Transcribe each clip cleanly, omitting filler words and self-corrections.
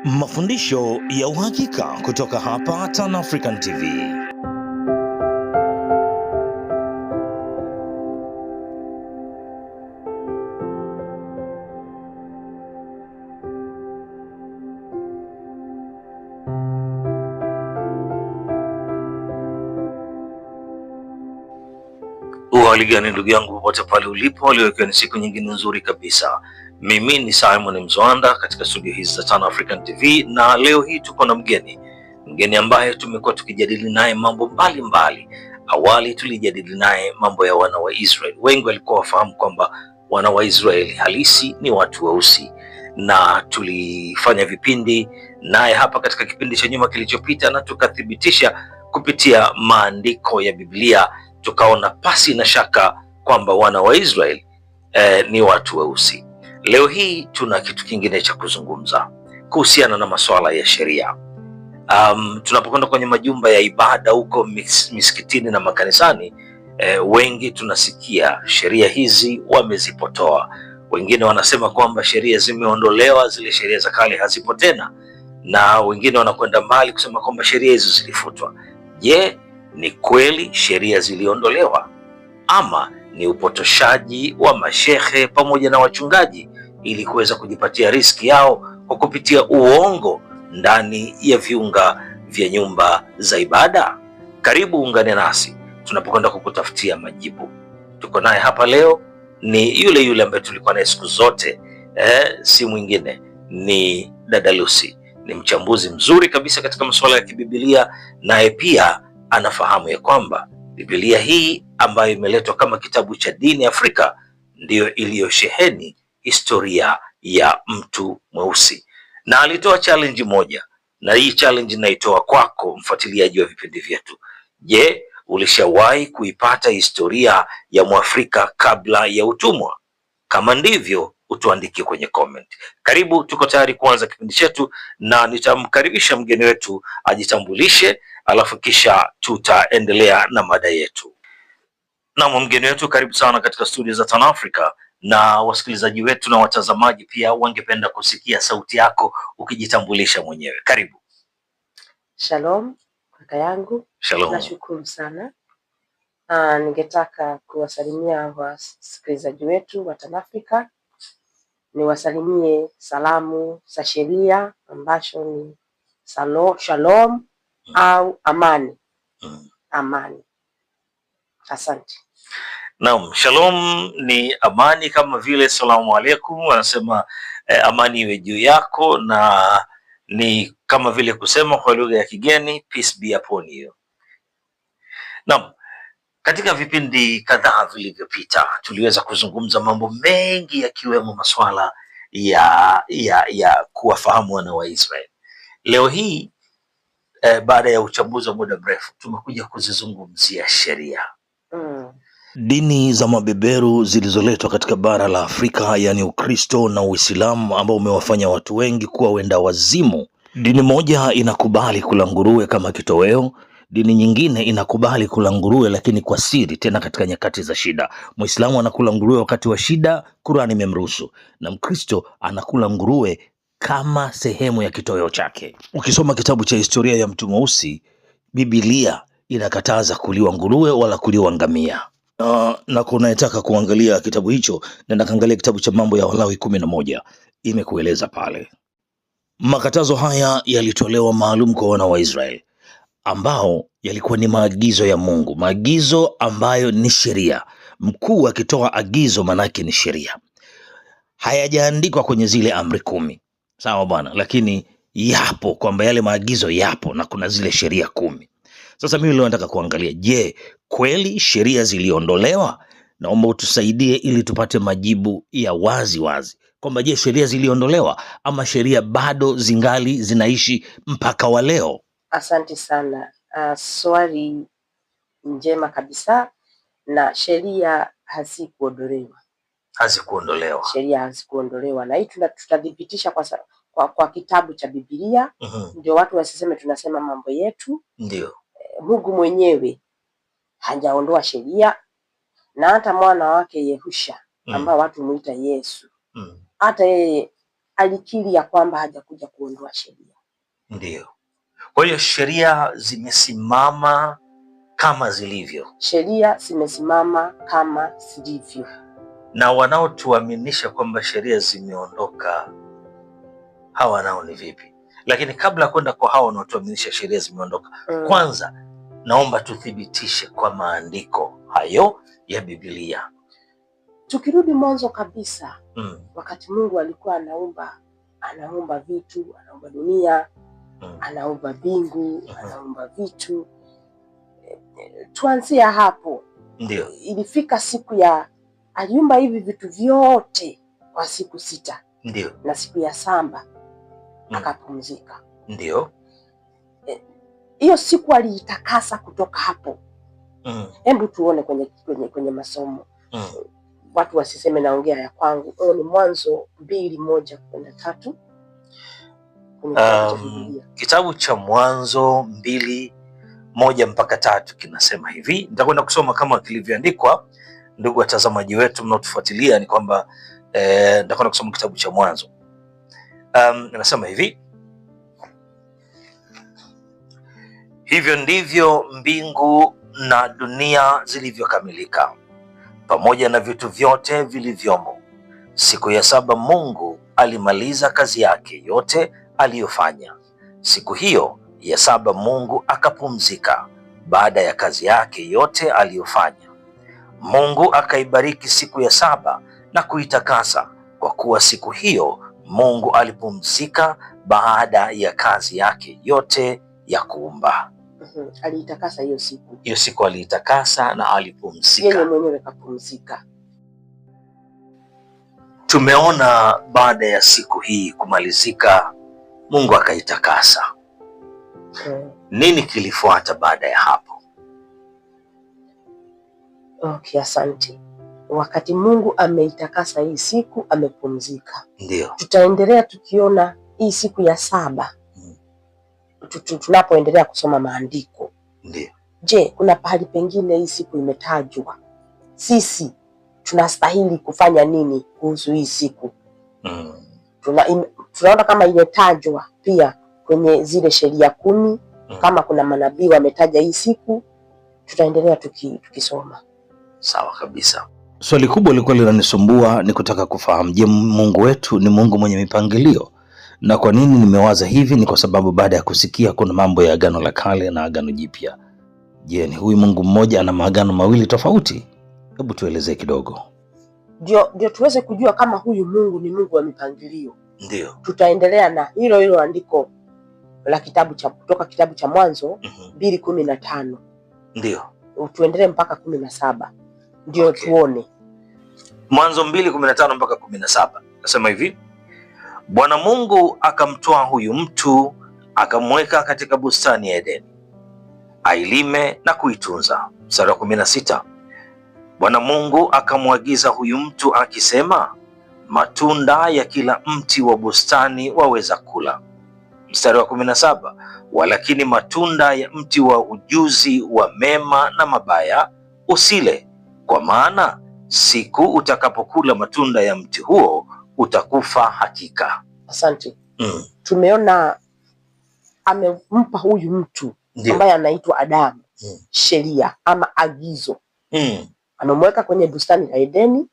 Mafundisho ya uhakika kutoka hapa Tan African TV. Hali gani ndugu yangu, popote pale ulipo, leo ikiwa ni siku nyingine nzuri kabisa. Mimi ni Simon Mzwanda katika studio hizi za Tan African TV, na leo hii tuko na mgeni ambaye tumekuwa tukijadili naye mambo mbalimbali. Awali tulijadili naye mambo ya wana wa Israeli. Wengi walikuwa wafahamu kwamba wana wa Israeli halisi ni watu weusi, na tulifanya vipindi naye hapa katika kipindi cha nyuma kilichopita, na tukathibitisha kupitia maandiko ya Biblia, tukaona pasi na shaka kwamba wana wa Israeli ni watu weusi. Leo hii tuna kitu kingine cha kuzungumza kuhusiana na masuala ya sheria. Tunapokwenda kwenye majumba ya ibada huko misikitini na makanisani, wengi tunasikia sheria hizi wamezipotoa. Wengine wanasema kwamba sheria zimeondolewa, zile sheria za kale hazipo tena, na wengine wanakwenda mbali kusema kwamba sheria hizo zilifutwa. Je, ni kweli sheria ziliondolewa, ama ni upotoshaji wa mashehe pamoja na wachungaji ili kuweza kujipatia riski yao kwa kupitia uongo ndani ya viunga vya nyumba za ibada? Karibu ungane nasi tunapokwenda kukutafutia majibu. Tuko naye hapa leo ni yule ambaye tulikuwa naye siku zote, si mwingine ni dada Lucy. Ni mchambuzi mzuri kabisa katika masuala ya kibibilia, naye pia anafahamu ya kwamba Biblia hii ambayo imeletwa kama kitabu cha dini Afrika ndiyo iliyosheheni historia ya mtu mweusi. Na alitoa challenge moja, na hii challenge naitoa kwako mfuatiliaji wa vipindi vyetu. Je, ulishawahi kuipata historia ya Mwafrika kabla ya utumwa? Kama ndivyo, utuandikie kwenye comment. Karibu, tuko tayari kuanza kipindi chetu, na nitamkaribisha mgeni wetu ajitambulishe, alafu kisha tutaendelea na mada yetu. Na mgeni wetu, karibu sana katika studio za Tan Africa, na wasikilizaji wetu na watazamaji pia wangependa kusikia sauti yako ukijitambulisha mwenyewe. Karibu. Shalom kaka yangu. Shalom. Nashukuru sana. Ningetaka kuwasalimia wasikilizaji wetu wa Tan Africa. Niwasalimie salamu za sheria ambacho ni shalom au amani. Amani. Asante. Naam, shalom ni amani, kama vile salamu alaikum wanasema amani iwe juu yako, na ni kama vile kusema kwa lugha ya kigeni peace be upon you. Naam, katika vipindi kadhaa vilivyopita tuliweza kuzungumza mambo mengi yakiwemo masuala ya kuwafahamu wana wa Israeli. Leo hii baada ya uchambuzi wa muda mrefu tumekuja kuzizungumzia sheria. Dini za mabeberu zilizoletwa katika bara la Afrika, yani Ukristo na Uislamu, ambao umewafanya watu wengi kuwa wenda wazimu. Dini moja inakubali kula nguruwe kama kitoweo, dini nyingine inakubali kula nguruwe lakini kwa siri, tena katika nyakati za shida. Muislamu anakula nguruwe wakati wa shida, Qur'ani imemruhusu, na Mkristo anakula nguruwe kama sehemu ya kitoweo chake. Ukisoma kitabu cha historia ya mtu mweusi, Biblia inakataza kuliwa nguruwe wala kuliwa ngamia. Na kunayetaka kuangalia kitabu hicho, na kaangalia kitabu cha Mambo ya Walawi 11, imekueleza pale. Makatazo haya yalitolewa maalum kwa wana wa Israeli, ambao yalikuwa ni maagizo ya Mungu, maagizo ambayo ni sheria. Mkuu akitoa agizo manake ni sheria. Hayajaandikwa kwenye zile amri 10. Sawa bwana, lakini yapo, kwamba yale maagizo yapo na kuna zile sheria 10. Sasa mimi leo nataka kuangalia, je, kweli sheria ziliondolewa? Naomba utusaidie ili tupate majibu ya wazi kwamba je, sheria ziliondolewa ama sheria bado zingali zinaishi mpaka wa leo? Asante sana. Swali njema kabisa. Na sheria hazikuondolewa. Sheria hazikuondolewa, na hii tutadhibitisha kwa kitabu cha Biblia. Ndio watu wasiseme tunasema mambo yetu. Ndio. Mungu mwenyewe hajaondoa sheria, na hata mwana wake Yehusha ambao watu muita Yesu, hata yeye alikiri ya kwamba hajakuja kuondoa sheria. Ndio. Kwa hiyo sheria zimesimama kama zilivyo. Sheria zimesimama kama zilivyo. Na wanaotuaminisha kwamba sheria zimeondoka, hawa nao ni vipi? Lakini kabla ya kwenda kwa hawa wanaotuaminisha sheria zimeondoka, kwanza naomba tuthibitishe kwa maandiko hayo ya Biblia. Tukirudi mwanzo kabisa, wakati Mungu alikuwa anaumba vitu, anaumba dunia, anaumba mbingu, anaumba vitu. Tuanzia hapo. Ndio. Ilifika siku aliumba hivi vitu vyote kwa siku 6. Ndio. Na siku ya 7 akapumzika. Ndio. Hiyo siku aliitakasa kutoka hapo. Hebu tuone kwenye masomo. Watu wasiseme naongea ya kwangu. Ni Mwanzo 2:1-3. Kitabu cha Mwanzo 2:1-3 kinasema hivi. Nitakwenda kusoma kama kilivyoandikwa. Ndugu watazamaji wetu mnaotufuatilia, ni kwamba nitakwenda kusoma kitabu cha Mwanzo. Inasema hivi: hivyo ndivyo mbingu na dunia zilivyokamilika pamoja na vitu vyote vilivyomo. Siku ya 7 Mungu alimaliza kazi yake yote aliyofanya. Siku hiyo ya 7 Mungu akapumzika baada ya kazi yake yote aliyofanya. Mungu akaibariki siku ya 7 na kuitakasa, kwa kuwa siku hiyo Mungu alipumzika baada ya kazi yake yote ya kuumba. Aliitakasa hiyo siku. Hiyo siku aliitakasa na alipumzika. Yeye mwenyewe kapumzika. Tumeona baada ya siku hii kumalizika, Mungu akaitakasa. Nini kilifuata baada ya hapo? Okay, asante. Wakati Mungu ameitakasa hii siku, amepumzika. Ndio. Tutaendelea tukiona hii siku ya 7. Tunapoendelea kusoma maandiko. Ndio. Je, kuna pahali pengine hii siku imetajwa? Sisi tunastahili kufanya nini kuhusu hii siku? Tunaona kama imetajwa pia kwenye zile sheria 10. Kama kuna manabii wametaja hii siku, tutaendelea tukisoma. Sawa kabisa. Swali kubwa lilikuwa linanisumbua ni kutaka kufahamu, je, Mungu wetu ni Mungu mwenye mipangilio? Na kwa nini nimewaza hivi? Ni kwa sababu baada ya kusikia kuna mambo ya Agano la Kale na Agano Jipya. Je, ni huyu Mungu mmoja ana maagano mawili tofauti? Hebu tuelezee kidogo. Ndio tuweze kujua kama huyu Mungu ni Mungu wa mipangilio. Ndio. Tutaendelea na hilo andiko la kutoka kitabu cha Mwanzo 2:15. Ndio. Tuendelee mpaka 17. Ndio. Okay. Tuone. Mwanzo 2:15-17. Nasema hivi: Bwana Mungu akamtoa huyu mtu akamweka katika bustani ya Edeni ailime na kuitunza. Mstari wa 16. Bwana Mungu akamwagiza huyu mtu akisema, matunda ya kila mti wa bustani waweza kula. Mstari wa 17. Walakini matunda ya mti wa ujuzi wa mema na mabaya usile, kwa maana siku utakapokula matunda ya mti huo utakufa hakika. Asante. Tumeona amempa huyu mtu ambaye anaitwa Adamu sheria ama agizo. Amemweka kwenye bustani la Edeni,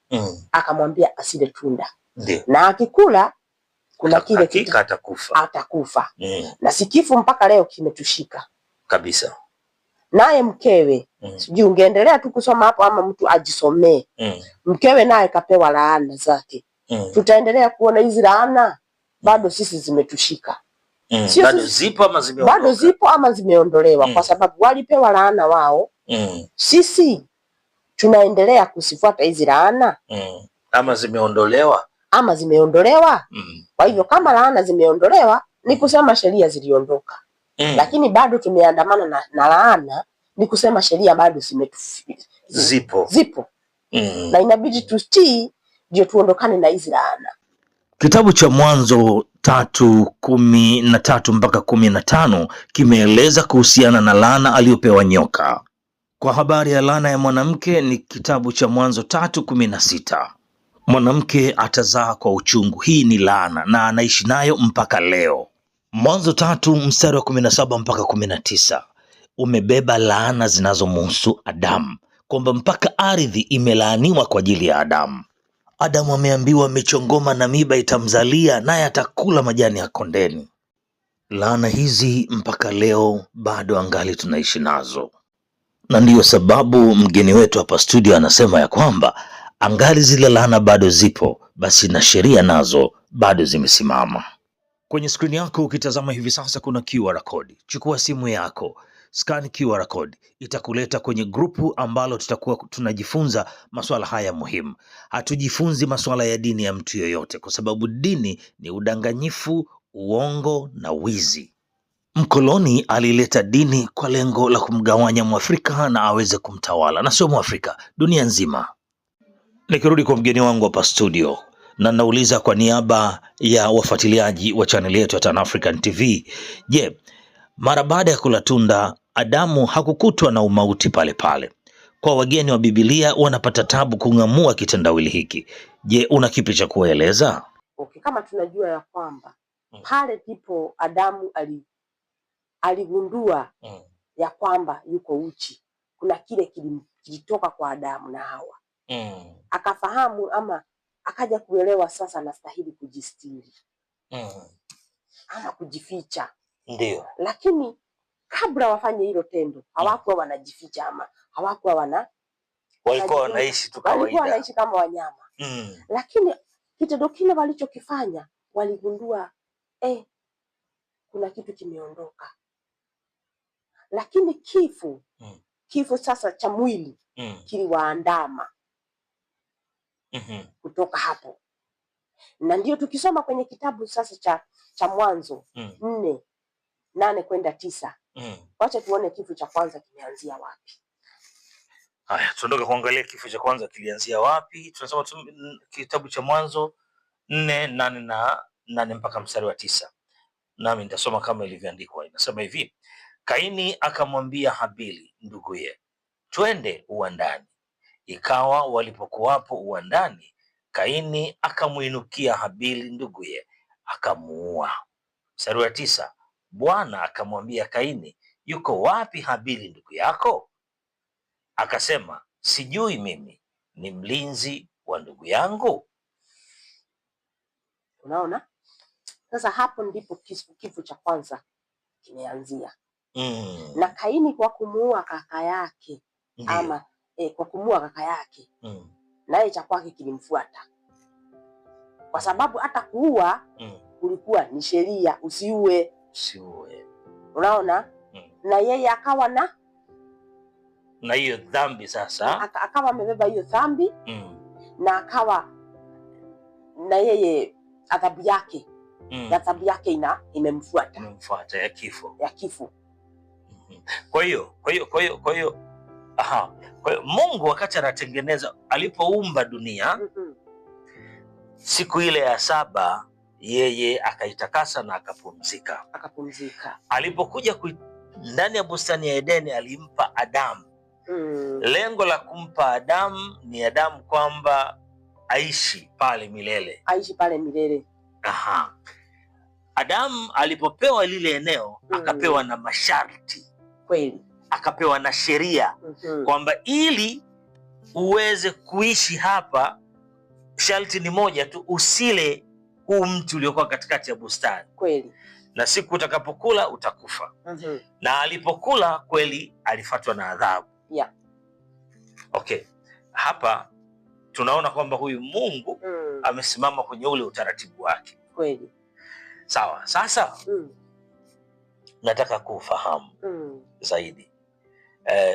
akamwambia asile tunda. Ndiyo. Na akikula kuna kile kitu atakufa. Na sikifu mpaka leo kimetushika kabisa. Naye mkewe, sijui ungeendelea tu kusoma hapo ama mtu ajisomee. Mkewe naye kapewa laana zake. Tutaendelea kuona hizi laana bado sisi zimetushika. Bado zipo ama zimeondolewa, kwa sababu walipewa laana wao. Sisi tunaendelea kusifuata hizi laana ama zimeondolewa. Kwa hivyo kama laana zimeondolewa ni kusema sheria ziliondoka. Lakini bado tumeandamana na laana, ni kusema sheria bado zipo. Na inabidi tutii ndio tuondokane na hizi laana. Kitabu cha Mwanzo 3:13-15 kimeeleza kuhusiana na laana aliyopewa nyoka. Kwa habari ya laana ya mwanamke ni kitabu cha Mwanzo 3:16. Mwanamke atazaa kwa uchungu. Hii ni laana na anaishi nayo mpaka leo. Mwanzo 3 mstari wa 17 mpaka 19 umebeba laana zinazomhusu Adamu, kwamba mpaka ardhi imelaaniwa kwa ajili ya Adamu. Adamu ameambiwa michongoma na miba itamzalia, naye atakula majani ya kondeni. Laana hizi mpaka leo bado angali tunaishi nazo, na ndiyo sababu mgeni wetu hapa studio anasema ya kwamba angali zile laana bado zipo, basi na sheria nazo bado zimesimama. Kwenye skrini yako ukitazama hivi sasa kuna QR code. Chukua simu yako, scan QR code, itakuleta kwenye grupu ambalo tutakuwa tunajifunza masuala haya muhimu. Hatujifunzi masuala ya dini ya mtu yoyote, kwa sababu dini ni udanganyifu, uongo na wizi. Mkoloni alileta dini kwa lengo la kumgawanya Mwafrika na aweze kumtawala, na sio Mwafrika, dunia nzima. Nikirudi kwa mgeni wangu hapa studio, na nauliza kwa niaba ya wafuatiliaji wa chaneli yetu ya Tan African TV, je, mara baada ya kula tunda Adamu hakukutwa na umauti pale pale? Kwa wageni wa Biblia wanapata tabu kung'amua kitendawili hiki. Je, una kipi cha kueleza? Okay, kama tunajua ya kwamba pale ndipo Adamu aligundua ya kwamba yuko uchi. Kuna kile kilitoka kwa Adamu na Hawa. Akafahamu ama akaja kuelewa sasa anastahili kujistiri. Ama kujificha. Ndio. Lakini kabla wafanye hilo tendo, hawakuwa wanajificha ama hawakuwa walikuwa wanaishi tu kawaida. Walikuwa wanaishi kama wanyama. Lakini kitendo kile walichokifanya, waligundua kuna kitu kimeondoka. Lakini kifo sasa cha mwili kiliwaandama kutoka hapo. Na ndio tukisoma kwenye kitabu sasa cha Mwanzo 4:8 kwenda 9. Wacha tuone kifo cha kwanza kimeanzia wapi. Haya, tuondoke kuangalia kifo cha kwanza kilianzia wapi. Tunasoma kitabu cha Mwanzo 4:8 mpaka mstari wa 9. Nami nitasoma kama ilivyoandikwa. Inasema hivi: Kaini akamwambia Habili nduguye, twende uwandani. Ikawa walipokuwapo uwandani, Kaini akamuinukia Habili nduguye, akamuua. Mstari wa 9, Bwana akamwambia Kaini, yuko wapi Habili ndugu yako? Akasema, sijui mimi, ni mlinzi wa ndugu yangu. Unaona? Sasa hapo ndipo kifo cha kwanza kimeanzia. Na Kaini kwa kumuua kaka yake, ama kwa kumuua kaka yake, naye cha kwake kilimfuata. Kwa sababu hata kuua kulikuwa ni sheria, usiue. Unaona? Na yeye akawa na hiyo dhambi sasa. Akawa amebeba hiyo dhambi. Na akawa na yeye adhabu yake. Adhabu yake imemfuata ya kifo. Kwa hiyo Mungu wakati anatengeneza, alipoumba dunia, siku ile ya 7 yeye akaitakasa na akapumzika. Alipokuja ndani ya bustani ya Edeni alimpa Adamu. Lengo la kumpa Adamu ni Adamu kwamba aishi pale milele. Adamu alipopewa lile eneo akapewa na masharti. Kweli. Akapewa na sheria kwamba ili uweze kuishi hapa, sharti ni moja tu, usile huu mti uliokuwa katikati ya bustani. Kweli. Na siku utakapokula utakufa. Na alipokula kweli alifuatwa na adhabu. Okay. Hapa tunaona kwamba huyu Mungu amesimama kwenye ule utaratibu wake. Kweli. Sawa. Sasa nataka kufahamu zaidi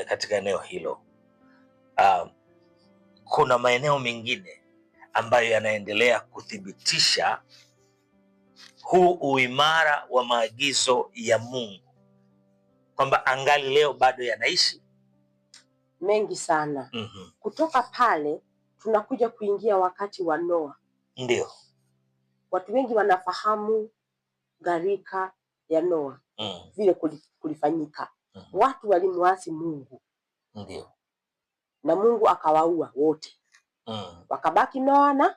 katika eneo hilo. Kuna maeneo mengine ambayo yanaendelea kuthibitisha huu uimara wa maagizo ya Mungu, kwamba angali leo bado yanaishi. Mengi sana. Kutoka pale tunakuja kuingia wakati wa Noa. Ndio. Watu wengi wanafahamu gharika ya Noa. Vile kulifanyika. Watu walimuasi Mungu. Ndio. Na Mungu akawaua wote. Wakabaki Noa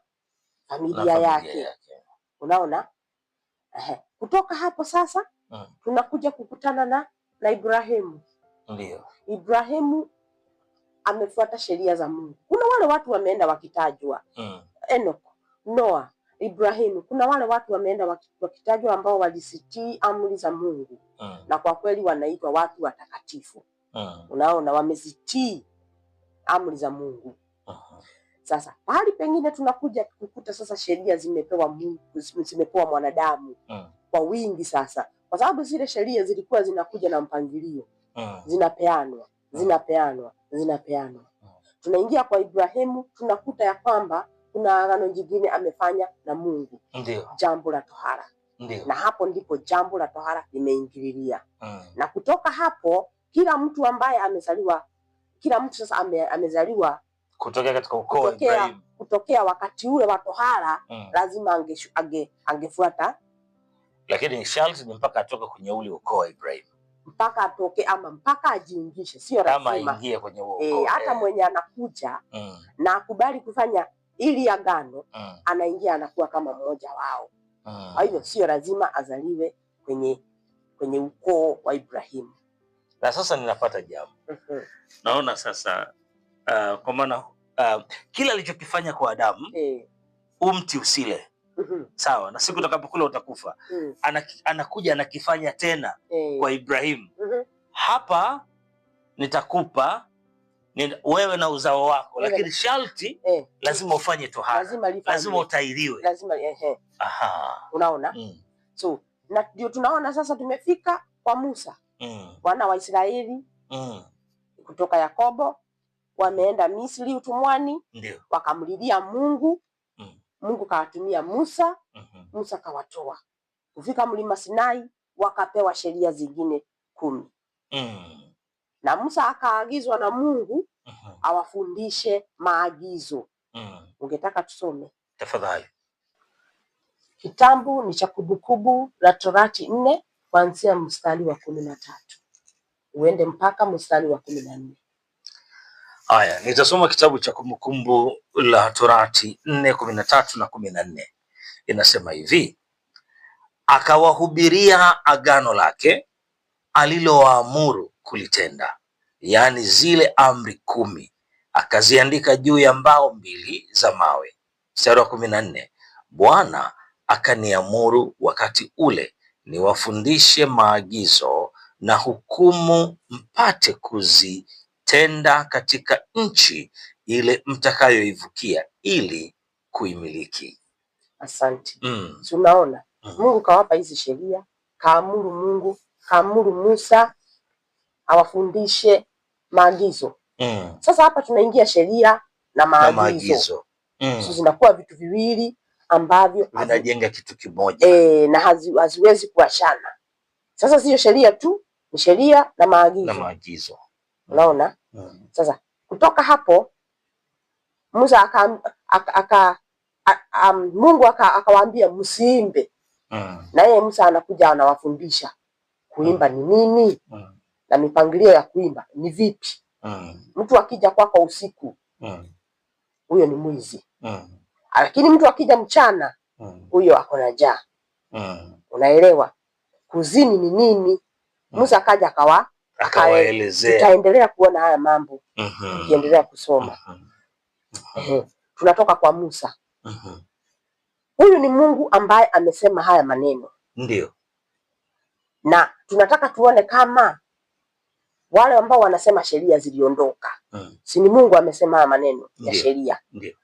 familia yake. Unaona? Kutoka hapo sasa tunakuja kukutana na Ibrahimu. Ndio. Ibrahimu amefuata sheria za Mungu. Kuna wale watu wameenda wakitajwa. Enoch, Noah, Ibrahimu. Kuna wale watu wameenda wakitajwa ambao walisitii amri za Mungu. Na kwa kweli wanaitwa watu watakatifu. Unaona, wamezitii amri za Mungu. Sasa pahali pengine tunakuja kukuta sasa sheria zimepewa Mungu, zimepewa mwanadamu kwa wingi sasa. Kwa sababu zile sheria zilikuwa zinakuja na mpangilio. Zinapeanwa. Tunaingia kwa Ibrahimu, tunakuta ya kwamba kuna agano jingine amefanya na Mungu. Ndio. Jambo la tohara. Ndio. Na hapo ndipo jambo la tohara limeingililia. Na kutoka hapo kila mtu ambaye amezaliwa, kila mtu sasa amezaliwa kutokea katika ukoo wa Ibrahim, kutokea wakati ule wa tohara, lazima angefuata. Lakini sharti ni mpaka atoke kwenye ule ukoo wa Ibrahim. Mpaka atoke ama mpaka ajiingishe, sio lazima aingie kwenye ukoo. Hata mwenye anakuja na akubali kufanya ili agano, anaingia anakuwa kama mmoja wao. Kwa hivyo sio lazima azaliwe kwenye ukoo wa Ibrahimu. Na sasa ninapata jambo. Naona sasa kwa maana kila alichokifanya kwa Adamu, umti usile. Sawa, na siku utakapokula utakufa. Anakuja anakifanya tena kwa Ibrahimu. Hapa nitakupa wewe na uzao wako, lakini sharti lazima ufanye tohara. Lazima utairiwe. Lazima Unaona? So, na ndio tunaona sasa tumefika kwa Musa. Wana wa Israeli kutoka Yakobo wameenda Misri utumwani. Ndio. Wakamlilia Mungu. Mungu kawatumia Musa. Musa kawatoa. Kufika mlima Sinai wakapewa sheria zingine 10. Na Musa akaagizwa na Mungu awafundishe maagizo. Ungetaka tusome? Tafadhali. Kitabu ni cha Kumbukumbu la Torati 4 kuanzia mstari wa 13. Uende mpaka mstari wa 14. Haya, nitasoma kitabu cha Kumbukumbu la Torati 4:13 na 14. Inasema hivi: akawahubiria agano lake alilowaamuru kulitenda, yaani zile amri 10, akaziandika juu ya mbao 2 za mawe. Mstari wa 14, Bwana akaniamuru wakati ule niwafundishe maagizo na hukumu mpate kuzitenda katika nchi ile mtakayoivukia ili kuimiliki. Asante. Tunaona Mungu kawapa hizi sheria, kaamuru Musa awafundishe maagizo. Sasa hapa tunaingia sheria na maagizo. So zinakuwa vitu viwili ambavyo vinajenga kitu kimoja. Na haziwezi kuachana. Sasa sio sheria tu, ni sheria na maagizo. Unaona? Sasa kutoka hapo Musa Mungu akawaambia msiimbe. Na yeye Musa anakuja anawafundisha kuimba ni nini, na mipangilio ya kuimba ni vipi. Mtu akija kwako usiku, huyo ni mwizi. Lakini mtu akija mchana, huyo ako na njaa. Unaelewa? Kuzini ni nini? Musa akaja akawaelezea. Tutaendelea kuona haya mambo tukiendelea kusoma. Tunatoka kwa Musa. Huyu ni Mungu ambaye amesema haya maneno. Ndio. Na tunataka tuone kama wale ambao wanasema sheria ziliondoka. Si ni Mungu amesema haya maneno ya sheria. Ndio.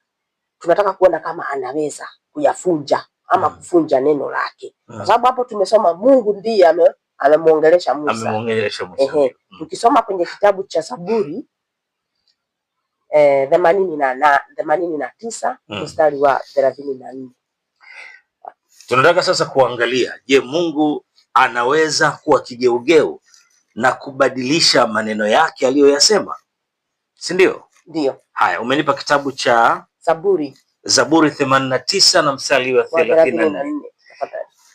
Tunataka kuona kama anaweza kuyafunja ama kufunja neno lake. Kwa sababu hapo tumesoma Mungu ndiye amemuongelesha Musa. Tukisoma kwenye kitabu cha Zaburi 89 mstari wa 34. Tunataka sasa kuangalia, je, Mungu anaweza kuwa kigeugeu na kubadilisha maneno yake aliyoyasema? Si ndio? Ndio. Haya, umenipa kitabu cha Zaburi 89 na mstari wa 34.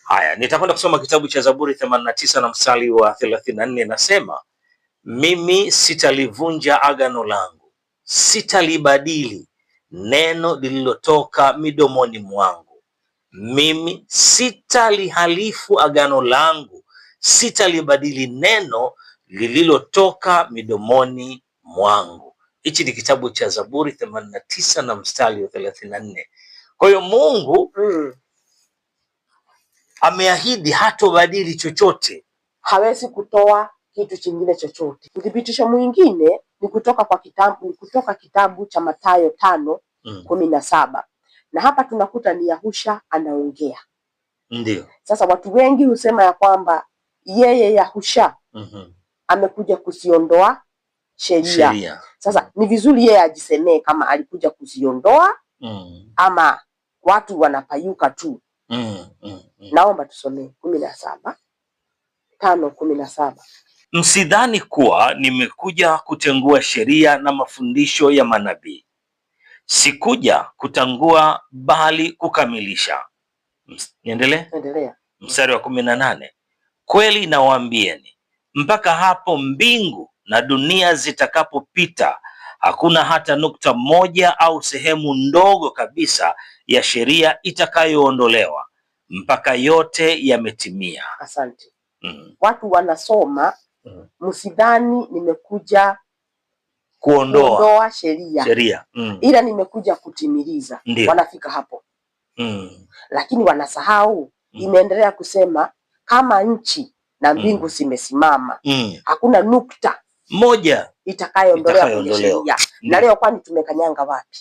Haya, nitakwenda kusoma kitabu cha Zaburi 89 na mstari wa 34. Nasema, mimi sitalivunja agano langu, sitalibadili neno lililotoka midomoni mwangu. Mimi sitalihalifu agano langu, sitalibadili neno lililotoka midomoni mwangu. Hichi ni kitabu cha Zaburi 89 na mstari wa 34. Kwa hiyo Mungu ameahidi hatobadili chochote, hawezi kutoa kitu kingine chochote. Uthibitisho mwingine ni kutoka kitabu cha Mathayo 5:17. Na hapa tunakuta ni Yahusha anaongea. Ndio. Sasa watu wengi husema ya kwamba yeye Yahusha amekuja kusiondoa sheria. Sasa ni vizuri yeye ajisemee kama alikuja kuziondoa ama watu wanapayuka tu. Naomba tusomee 5:17. Msidhani kuwa nimekuja kutengua sheria na mafundisho ya manabii. Sikuja kutangua bali kukamilisha. Niendelee? Endelea. Mstari wa 18. Kweli nawaambieni, mpaka hapo mbingu na dunia zitakapopita, hakuna hata nukta moja au sehemu ndogo kabisa ya sheria itakayoondolewa mpaka yote yametimia. Asante. Watu wanasoma msidhani nimekuja kuondoa sheria. Ila nimekuja kutimiliza. Wanafika hapo. Lakini wanasahau imeendelea kusema kama nchi na mbingu zimesimama, hakuna nukta moja itakayoondolewa kwenye sheria. Na leo kwani tumekanyanga wapi?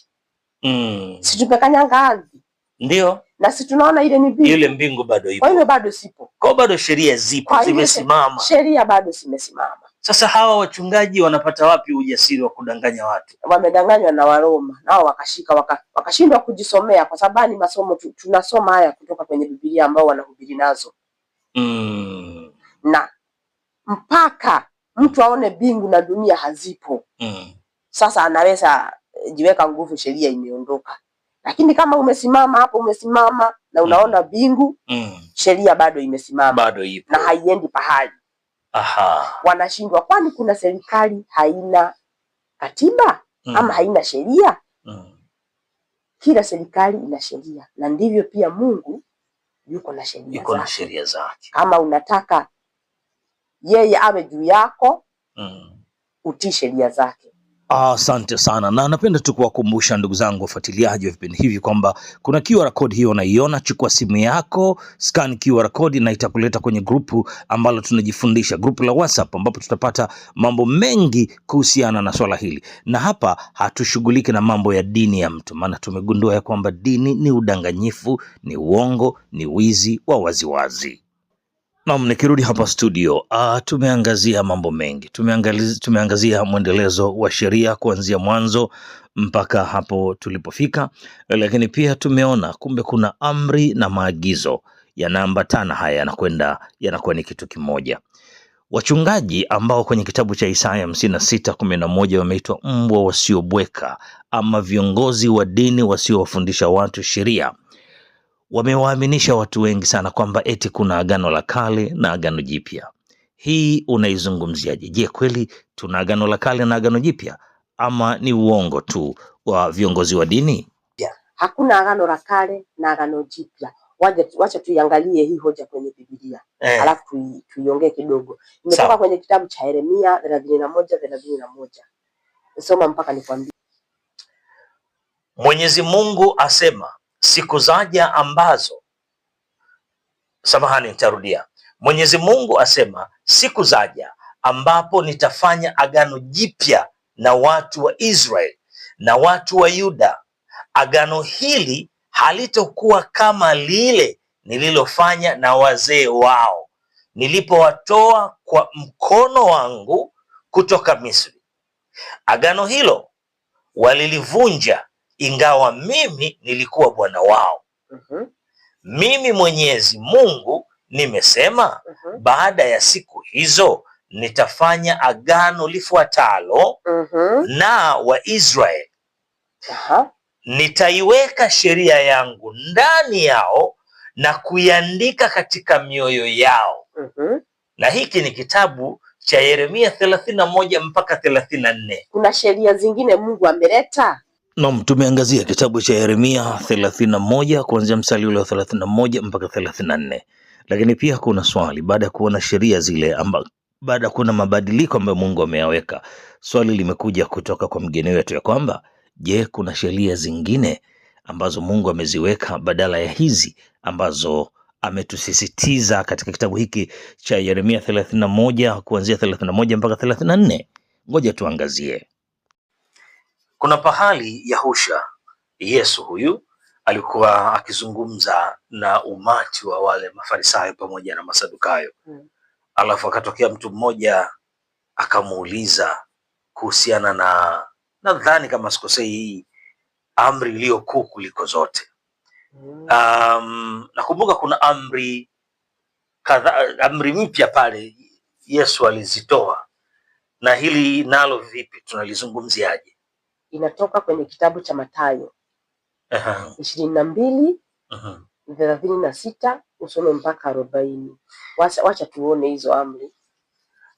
Si tumekanyanga ardhi? Ndio. Na si tunaona ile ni mbingu. Ile mbingu bado ipo. Kwa hiyo bado sipo. Kwa bado sheria zipo, zimesimama. Sheria bado zimesimama. Sasa hawa wachungaji wanapata wapi ujasiri wa kudanganya watu? Wamedanganywa na Waroma. Nao wakashindwa kujisomea kwa sababu ni masomo tunasoma haya kutoka kwenye Biblia ambao wanahubiri nazo. Na mpaka mtu aone mbingu na dunia hazipo. Sasa anaweza jiweka nguvu sheria imeondoka. Lakini kama umesimama hapo, umesimama na unaona mbingu, sheria bado imesimama. Bado ipo. Na haiendi pahali. Wanashindwa, kwani kuna serikali haina katiba ama haina sheria? Kila serikali ina sheria, na ndivyo pia Mungu yuko na sheria zake. Kama unataka yeye awe juu yako, utii sheria zake. Asante sana, na napenda tu kuwakumbusha ndugu zangu wafuatiliaji wa vipindi hivi kwamba kuna QR code hiyo unaiona. Chukua simu yako, scan QR code na itakuleta kwenye grupu ambalo tunajifundisha, grupu la WhatsApp, ambapo tutapata mambo mengi kuhusiana na swala hili. Na hapa hatushughuliki na mambo ya dini ya mtu, maana tumegundua ya kwamba dini ni udanganyifu, ni uongo, ni wizi wa waziwazi. Naam, nikirudi hapa studio, tumeangazia mambo mengi. Tumeangazia mwendelezo wa sheria kuanzia mwanzo mpaka hapo tulipofika, lakini pia tumeona kumbe kuna amri na maagizo yanaambatana, haya yanakuwa ni kitu kimoja. Wachungaji ambao kwenye kitabu cha Isaya 56:11 wameitwa mbwa wasiobweka, ama viongozi wa dini wasiowafundisha watu sheria, wamewaaminisha watu wengi sana kwamba eti kuna agano la kale na agano jipya. Hii unaizungumziaje? Je, kweli tuna agano la kale na agano jipya ama ni uongo tu wa viongozi wa dini? Hakuna agano la kale na agano jipya. Wacha tuiangalie hii hoja kwenye Biblia. Alafu tuiongee kidogo. Nimetoka kwenye kitabu cha Yeremia 31:31. Nisoma mpaka nikwambie. Mwenyezi Mungu asema, siku zaja ambazo, samahani nitarudia. Mwenyezi Mungu asema, siku zaja ambapo nitafanya agano jipya na watu wa Israeli na watu wa Yuda. Agano hili halitokuwa kama lile nililofanya na wazee wao nilipowatoa kwa mkono wangu kutoka Misri. Agano hilo walilivunja, ingawa mimi nilikuwa Bwana wao. Mimi Mwenyezi Mungu nimesema, baada ya siku hizo nitafanya agano lifuatalo na Waisraeli. Nitaiweka sheria yangu ndani yao na kuiandika katika mioyo yao. Na hiki ni kitabu cha Yeremia 31 mpaka 34. Kuna sheria zingine Mungu ameleta? Naam, tumeangazia kitabu cha Yeremia 31 kuanzia mstari ule wa 31 mpaka 34. Lakini pia kuna swali baada ya kuona sheria zile baada ya kuona mabadiliko ambayo Mungu ameyaweka, swali limekuja kutoka kwa mgeni wetu ya kwamba je, kuna sheria zingine ambazo Mungu ameziweka badala ya hizi ambazo ametusisitiza katika kitabu hiki cha Yeremia 31 kuanzia 31 mpaka 34? Ngoja tuangazie. Kuna pahali Yahusha, Yesu huyu, alikuwa akizungumza na umati wa wale Mafarisayo pamoja na Masadukayo. Alafu akatokea mtu mmoja akamuuliza kuhusiana na, nadhani kama sikosei, hii amri iliyo kuu kuliko zote. Nakumbuka kuna amri kadhaa, amri mpya pale Yesu alizitoa, na hili nalo vipi, tunalizungumziaje? Inatoka kwenye kitabu cha Mathayo 22 36 usome mpaka 40. Wacha tuone hizo amri.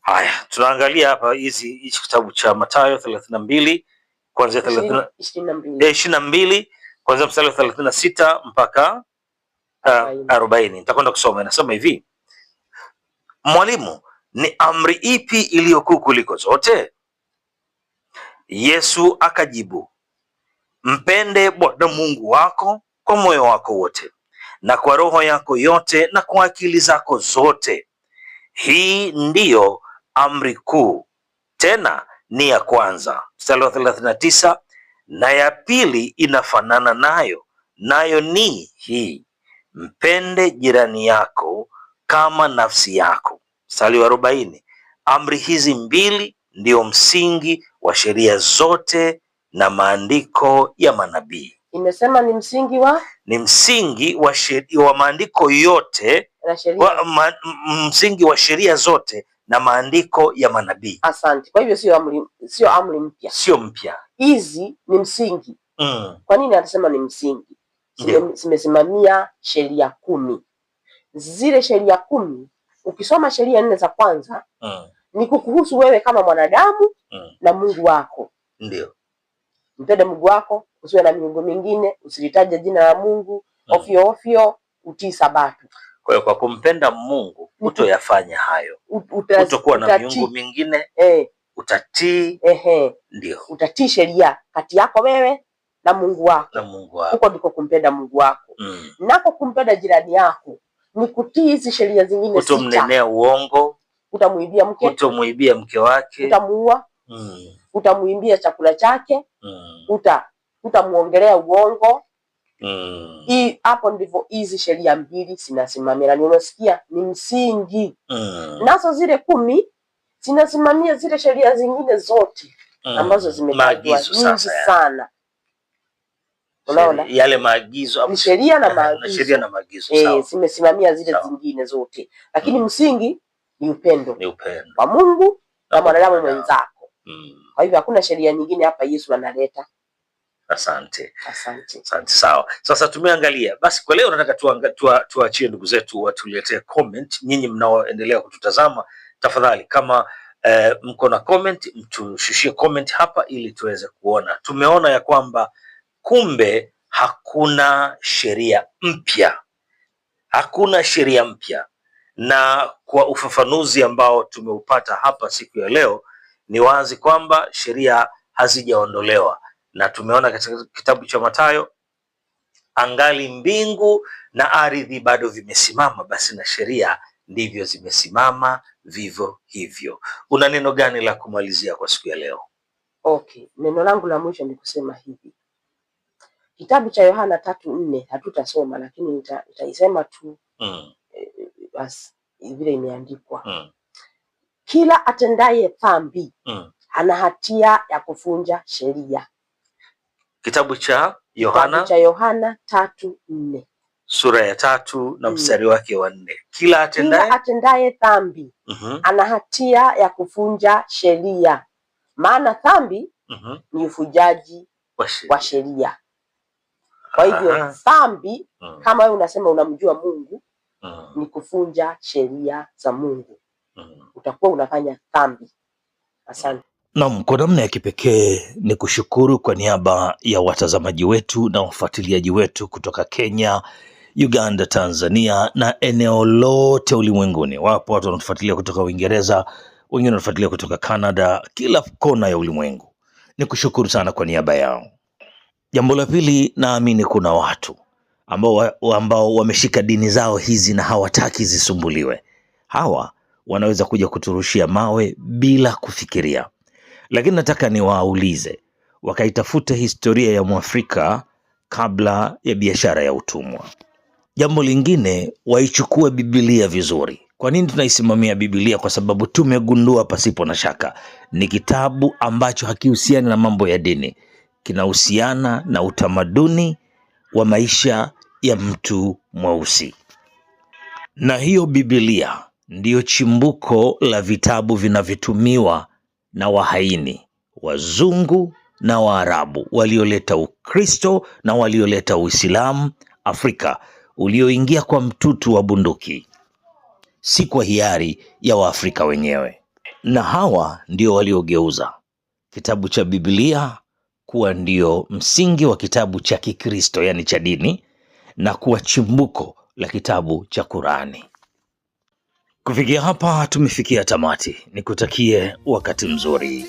Haya, tunaangalia hapa hichi kitabu cha Mathayo 32 kuanzia 22 kuanzia mstari wa 36 mpaka 40. Nitakwenda kusoma. Inasema hivi: Mwalimu, ni amri ipi iliyo kuu kuliko zote? Yesu akajibu, mpende Bwana Mungu wako kwa moyo wako wote na kwa roho yako yote na kwa akili zako zote. Hii ndiyo amri kuu, tena ni ya kwanza. Mstari wa 39, na ya pili inafanana nayo, nayo ni hii, mpende jirani yako kama nafsi yako. Mstari wa 40, amri hizi mbili ndio msingi wa sheria zote na maandiko ya manabii. Imesema ni msingi wa maandiko yote, msingi wa sheria zote na maandiko ya manabii. Asante. Kwa hivyo sio amri mpya. Sio mpya. Hizi ni msingi. Kwa nini anasema ni msingi? Zimesimamia sheria 10. Zile sheria 10, ukisoma sheria 4 za kwanza ni kukuhusu wewe kama mwanadamu na Mungu wako. Ndio. Mpende Mungu wako, usiwe na miungu mingine, usilitaje jina la Mungu ofyo ofyo, utii Sabato. Kwa hiyo kwa kumpenda Mungu utoyafanya hayo. Utakuwa na miungu mingine, utatii. Ndio. Utatii sheria kati yako wewe na Mungu wako. Huko ndiko kumpenda Mungu wako. Nako kumpenda jirani yako ni kutii hizi sheria zingine 6. Utomnenea uongo, utamuibia mke wake, utamuua, utamuimbia chakula chake, utamuongelea uongo. Hapo ndivyo hizi sheria 2 zinasimamia. Na unasikia ni msingi. Nazo zile 10 zinasimamia zile sheria zingine zote ambazo zimetajwa nyingi sana. Unaona? Yale maagizo ni sheria na maagizo. Sheria na maagizo, sawa. Zimesimamia zile zingine zote. Lakini msingi ni upendo. Ni upendo wa Mungu na mwanadamu mwenzako. Kwa hivyo hakuna sheria nyingine hapa Yesu analeta. Asante. Sawa. Sasa tumeangalia. Basi kwa leo nataka tuachie ndugu zetu watuletee comment. Nyinyi mnaoendelea kututazama, tafadhali kama mko na comment, mtushushie comment hapa ili tuweze kuona. Tumeona ya kwamba kumbe hakuna sheria mpya. Hakuna sheria mpya. Na kwa ufafanuzi ambao tumeupata hapa siku ya leo, ni wazi kwamba sheria hazijaondolewa. Na tumeona katika kitabu cha Mathayo, angali mbingu na ardhi bado vimesimama, basi na sheria ndivyo zimesimama vivyo hivyo. Una neno gani la kumalizia kwa siku ya leo? Okay, neno langu la mwisho ni kusema hivi. Kitabu cha Yohana 3:4 hatutasoma, lakini nitaisema tu basi vile imeandikwa. Kila atendaye dhambi ana hatia ya kuvunja sheria. Kitabu cha Yohana 3:4. Sura ya 3 na mstari wake wa 4. Kila atendaye dhambi ana hatia ya kuvunja sheria. Maana dhambi ni uvujaji wa sheria. Kwa hivyo dhambi, kama wewe unasema unamjua Mungu, ni kuvunja sheria za Mungu. Utakuwa unafanya dhambi. Asante. Naam, kwa namna ya kipekee ni kushukuru kwa niaba ya watazamaji wetu na wafuatiliaji wetu kutoka Kenya, Uganda, Tanzania na eneo lote ulimwenguni. Wapo watu wanatufuatilia kutoka Uingereza, wengine wanatufuatilia kutoka Canada, kila kona ya ulimwengu. Ni kushukuru sana kwa niaba yao. Jambo la pili, naamini kuna watu ambao wameshika dini zao hizi na hawataki zisumbuliwe. Hawa wanaweza kuja kuturushia mawe bila kufikiria. Lakini nataka niwaulize, wakaitafute historia ya Mwafrika kabla ya biashara ya utumwa. Jambo lingine, waichukue Biblia vizuri. Kwa nini tunaisimamia Biblia? Kwa sababu tumegundua pasipo na shaka ni kitabu ambacho hakihusiani na mambo ya dini, kinahusiana na utamaduni wa maisha ya mtu mweusi. Na hiyo Biblia ndiyo chimbuko la vitabu vinavyotumiwa na wahaini, wazungu na Waarabu walioleta Ukristo na walioleta Uislamu Afrika, ulioingia kwa mtutu wa bunduki, si kwa hiari ya Waafrika wenyewe. Na hawa ndio waliogeuza kitabu cha Biblia kuwa ndio msingi wa kitabu cha Kikristo, yani cha dini, na kuwa chimbuko la kitabu cha Qurani. Kufikia hapa tumefikia tamati. Nikutakie wakati mzuri.